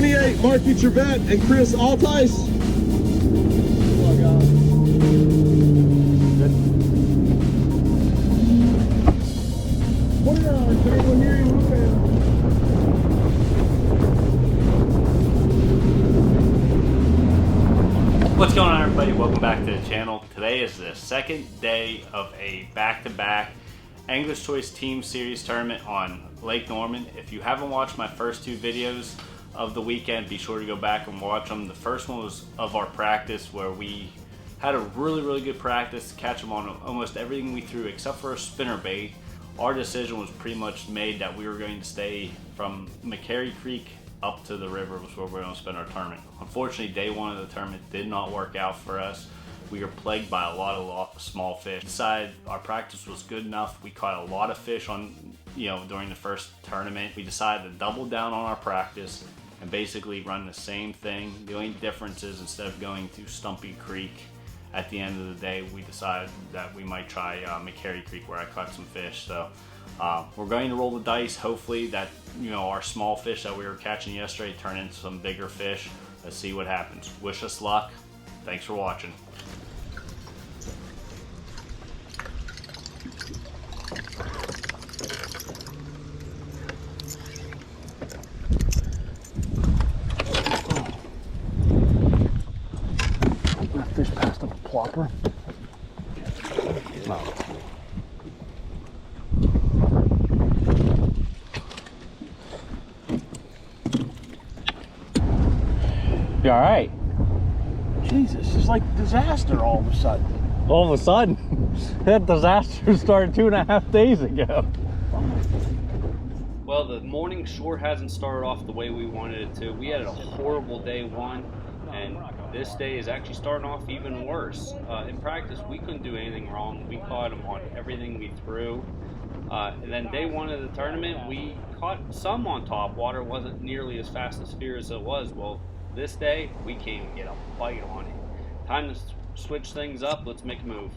28, Mark Trevette and Chris Altice. What's going on, everybody? Welcome back to the channel. Today is the second day of a back-to-back Angler's Choice Team Series tournament on Lake Norman. If you haven't watched my first two videos of the weekend, be sure to go back and watch them. The first one was of our practice, where we had a really good practice to catch them on almost everything we threw except for a spinnerbait. Our decision was pretty much made that we were going to stay from McCary Creek up to the river was where we're going to spend our tournament. Unfortunately, day one of the tournament did not work out for us. We were plagued by a lot of small fish. Decided our practice was good enough. We caught a lot of fish during the first tournament. We decided to double down on our practice and basically run the same thing. The only difference is, instead of going to Stumpy Creek at the end of the day, we decided that we might try McCary Creek, where I caught some fish. So we're going to roll the dice. Hopefully that our small fish that we were catching yesterday turn into some bigger fish. Let's see what happens. Wish us luck. Thanks for watching. That fish passed up a plopper. No. You all right? Jesus, it's like disaster all of a sudden. All of a sudden? That disaster started 2.5 days ago. Well, the morning sure hasn't started off the way we wanted it to. We had a horrible day one, and this day is actually starting off even worse. In practice, we couldn't do anything wrong. We caught them on everything we threw. And then day one of the tournament, we caught some on top water. It wasn't nearly as fast as Fear as it was. Well, this day, we can't even get a bite on it. Time to switch things up. Let's make a move.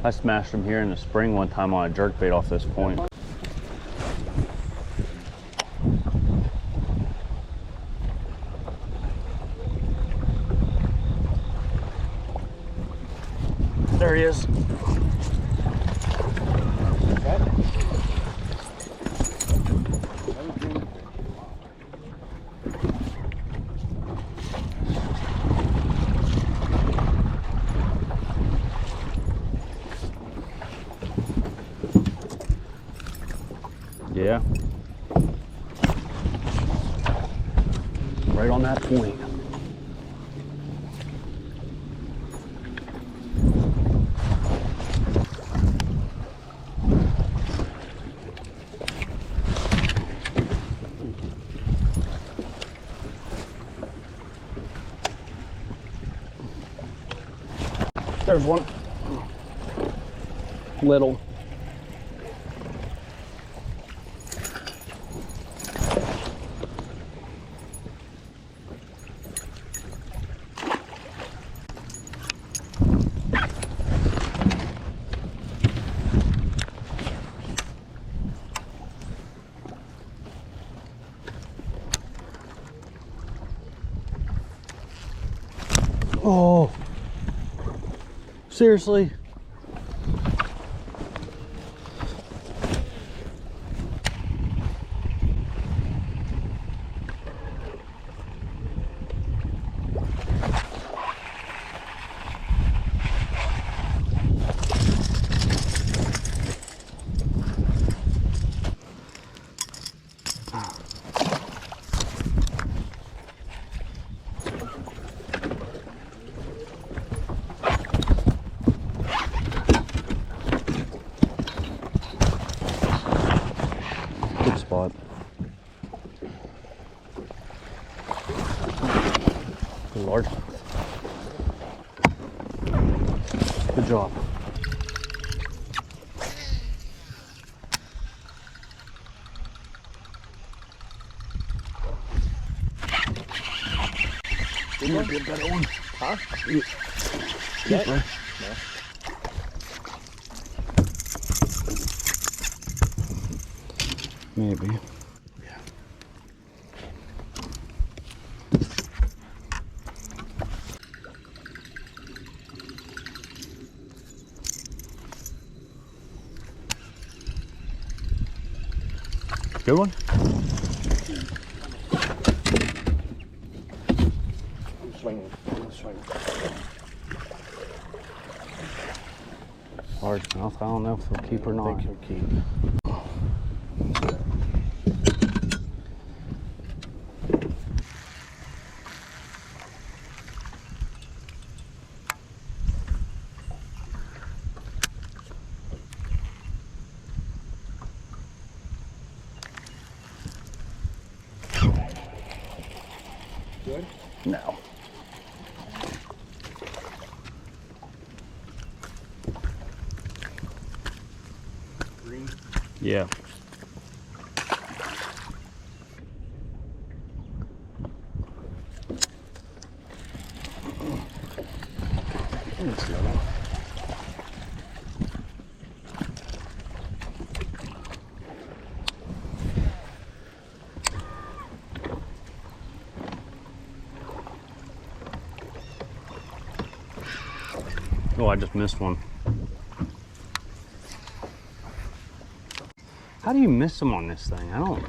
I smashed him here in the spring one time on a jerkbait off this point. There he is. Yeah. Right on that point. There's one. Little. Oh, seriously? spot. Large. Good job. might be a better one. Huh? Keeper. No. Maybe. Yeah. Good one? I'm swinging. Largemouth. I don't know if he'll keep or not. I think he'll keep. Good? No. Green. Yeah. It's yellow. Oh, I just missed one. How do you miss them on this thing? I don't.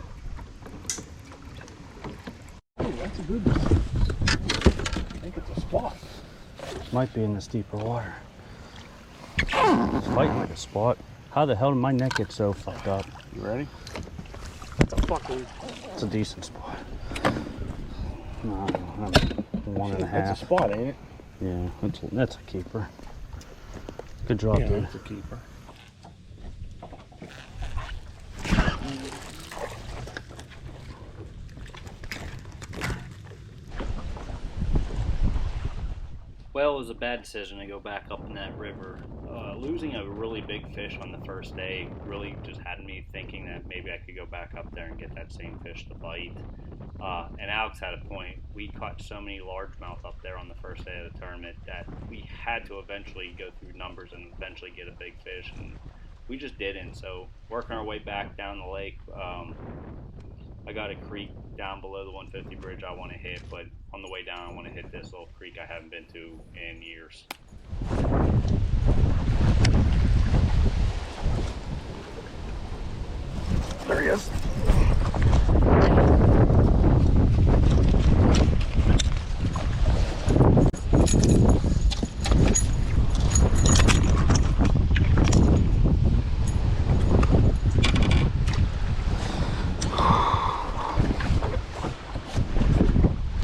Oh, that's a good one. I think it's a spot. Might be in this deeper water. It's fighting like a spot. How the hell did my neck get so fucked up? You ready? That's a fucking. It's a decent spot. No, I'm 1.5. That's a spot, ain't it? Yeah, that's a keeper. Good job, Yeah, dude. that's a keeper. Well, it was a bad decision to go back up in that river. Losing a really big fish on the first day really just had me thinking that maybe I could go back up there and get that same fish to bite. And Alex had a point. We caught so many largemouth up there on the first day of the tournament that we had to eventually go through numbers and eventually get a big fish, and we just didn't. So working our way back down the lake, I got a creek down below the 150 bridge I want to hit, but on the way down I want to hit this little creek I haven't been to in years. There he is.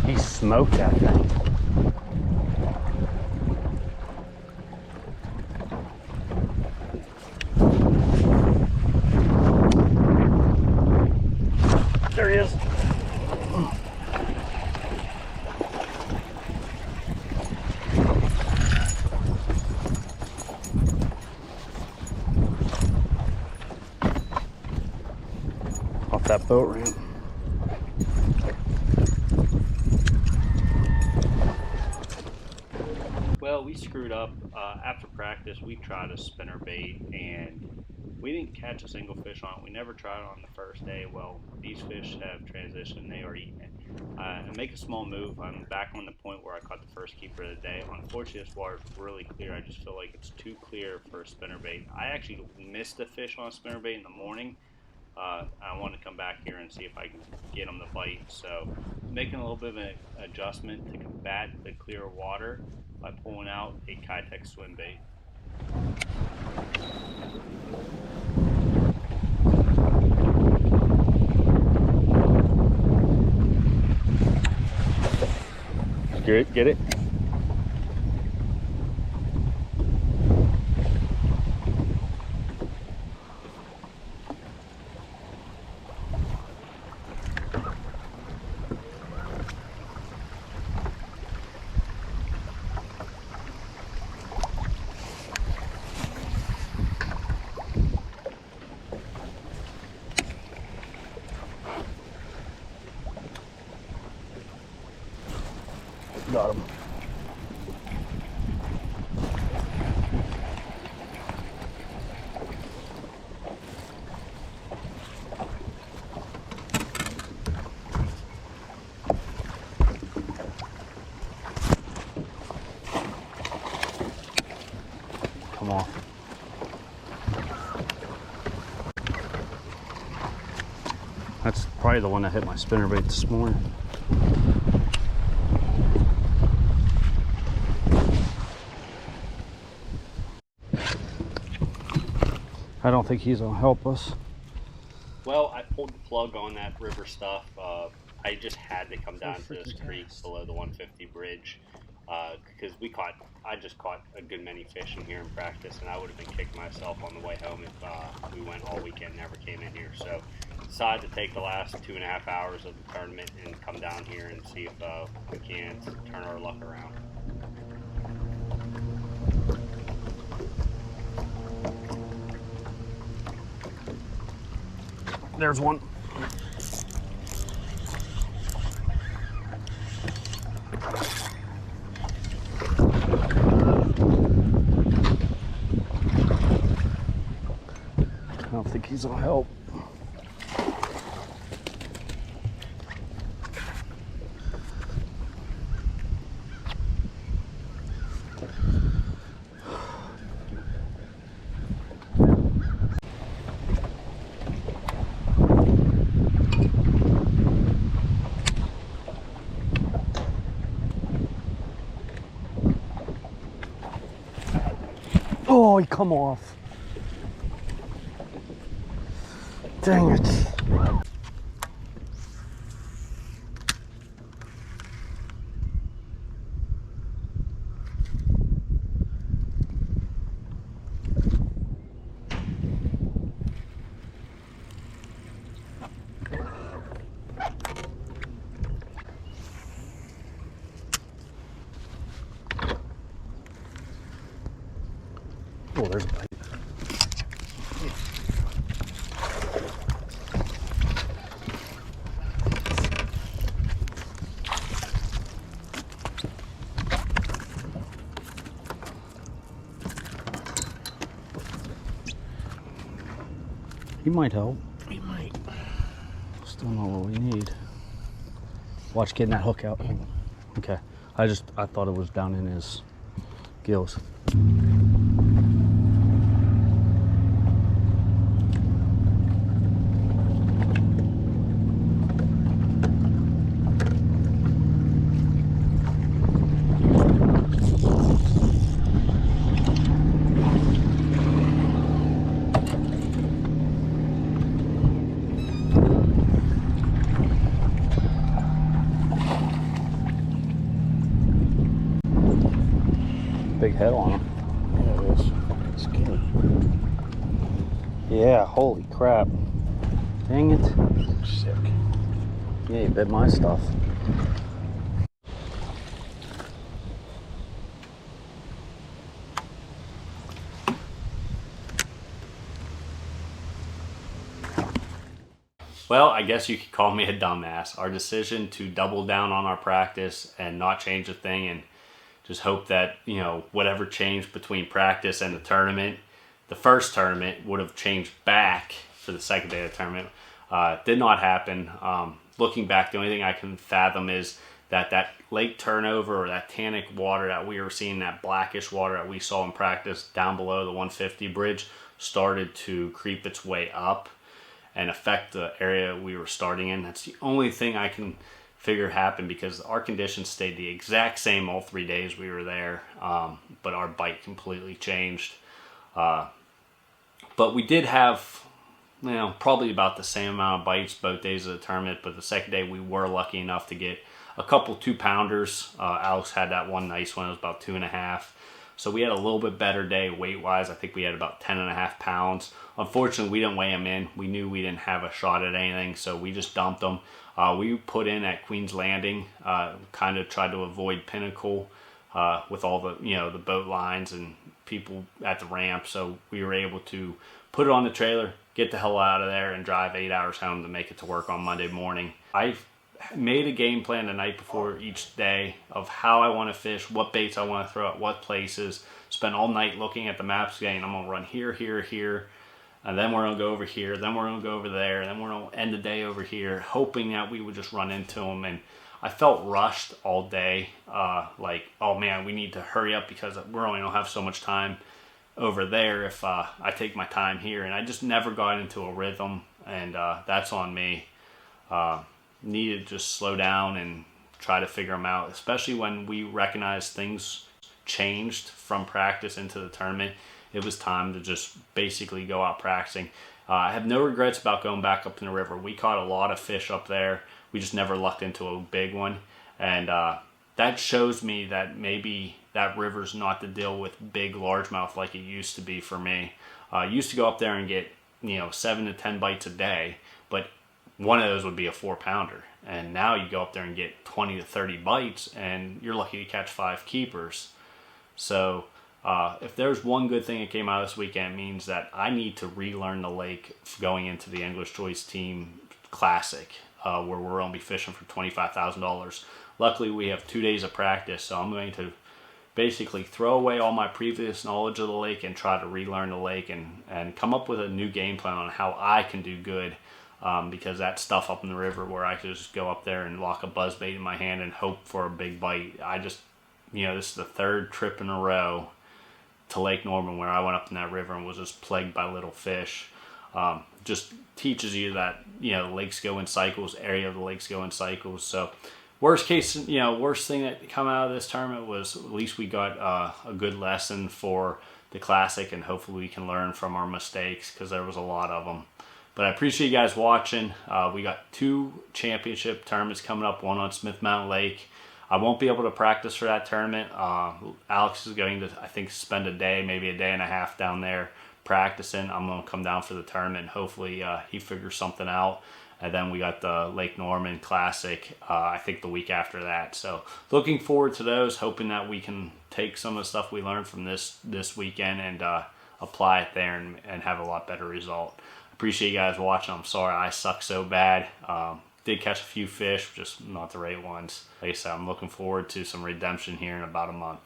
He smoked that thing. There he is. Off that boat ramp. Well, we screwed up. After practice, we tried a spinner bait and we didn't catch a single fish on it. We never tried it on the first day. Well, these fish have transitioned. They are eating it. And make a small move. I'm back on the point where I caught the first keeper of the day. Unfortunately, this water is really clear. I just feel like it's too clear for a spinner bait. I actually missed a fish on a spinner bait in the morning. I want to come back here and see if I can get them to bite. So making a little bit of an adjustment to combat the clear water by pulling out a Kitech swim bait. Get it? got him. Come on. That's probably the one that hit my spinnerbait this morning. I don't think he's gonna help us. Well, I pulled the plug on that river stuff. I just had to come down to this creek below the 150 bridge because I just caught a good many fish in here in practice, and I would have been kicking myself on the way home if we went all weekend and never came in here. So decided to take the last 2.5 hours of the tournament and come down here and see if we can't turn our luck around. There's one. I don't think he's gonna help. Oh, he come off. Dang it. Oh, there's a bite. He might help. He might. Still not what we need. Watch getting that hook out. Okay. I thought it was down in his gills. Big head on him. Yeah, it is. Fucking skinny. Yeah, holy crap. Dang it. Sick. Yeah, you bit my stuff. Well, I guess you could call me a dumbass. Our decision to double down on our practice and not change a thing and just hope that, you know, whatever changed between practice and the tournament, the first tournament would have changed back for the second day of the tournament. Did not happen. Looking back, the only thing I can fathom is that lake turnover or that tannic water that we were seeing, that blackish water that we saw in practice down below the 150 bridge, started to creep its way up and affect the area we were starting in. That's the only thing I can figure happened because our conditions stayed the exact same all 3 days we were there, but our bite completely changed. But we did have, you know, probably about the same amount of bites both days of the tournament, but the second day we were lucky enough to get a couple 2-pounders. Alex had that one nice one, it was about 2.5. So we had a little bit better day weight-wise. I think we had about 10.5 pounds. Unfortunately, we didn't weigh them in. We knew we didn't have a shot at anything, so we just dumped them. We put in at Queen's Landing, kind of tried to avoid Pinnacle with all the, you know, the boat lines and people at the ramp. So we were able to put it on the trailer, get the hell out of there, and drive 8 hours home to make it to work on Monday morning. I made a game plan the night before each day of how I want to fish, what baits I want to throw at what places. Spent all night looking at the maps, saying I'm gonna run here, here, here, and then we're gonna go over here, then we're gonna go over there, and then we're gonna end the day over here, hoping that we would just run into them. And I felt rushed all day, like, oh man, we need to hurry up because we're only gonna have so much time over there if I take my time here. And I just never got into a rhythm, and that's on me. Needed to just slow down and try to figure them out, especially when we recognized things changed from practice into the tournament. It was time to just basically go out practicing. I have no regrets about going back up in the river. We caught a lot of fish up there. We just never lucked into a big one. And that shows me that maybe that river's not to deal with big largemouth like it used to be for me. I used to go up there and get 7 to 10 bites a day, but one of those would be a 4-pounder. And now you go up there and get 20 to 30 bites, and you're lucky to catch 5 keepers. So if there's one good thing that came out of this weekend, it means that I need to relearn the lake going into the English Choice Team Classic, where we're going to be fishing for $25,000. Luckily, we have 2 days of practice, so I'm going to basically throw away all my previous knowledge of the lake and try to relearn the lake and come up with a new game plan on how I can do good. Because that stuff up in the river where I could just go up there and lock a buzzbait in my hand and hope for a big bite. I just, this is the 3rd trip in a row to Lake Norman where I went up in that river and was just plagued by little fish. Just teaches you that, lakes go in cycles, area of the lakes go in cycles. So worst thing that come out of this tournament was at least we got a good lesson for the Classic, and hopefully we can learn from our mistakes because there was a lot of them. But I appreciate you guys watching. We got 2 championship tournaments coming up, one on Smith Mountain Lake. I won't be able to practice for that tournament. Alex is going to, I think, spend a day, maybe a day and a half down there practicing. I'm going to come down for the tournament. Hopefully he figures something out. And then we got the Lake Norman Classic, I think the week after that. So looking forward to those, hoping that we can take some of the stuff we learned from this weekend and apply it there and have a lot better result. Appreciate you guys watching. I'm sorry I suck so bad. Did catch a few fish, just not the right ones. Like I said, I'm looking forward to some redemption here in about a month.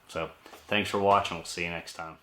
So thanks for watching. We'll see you next time.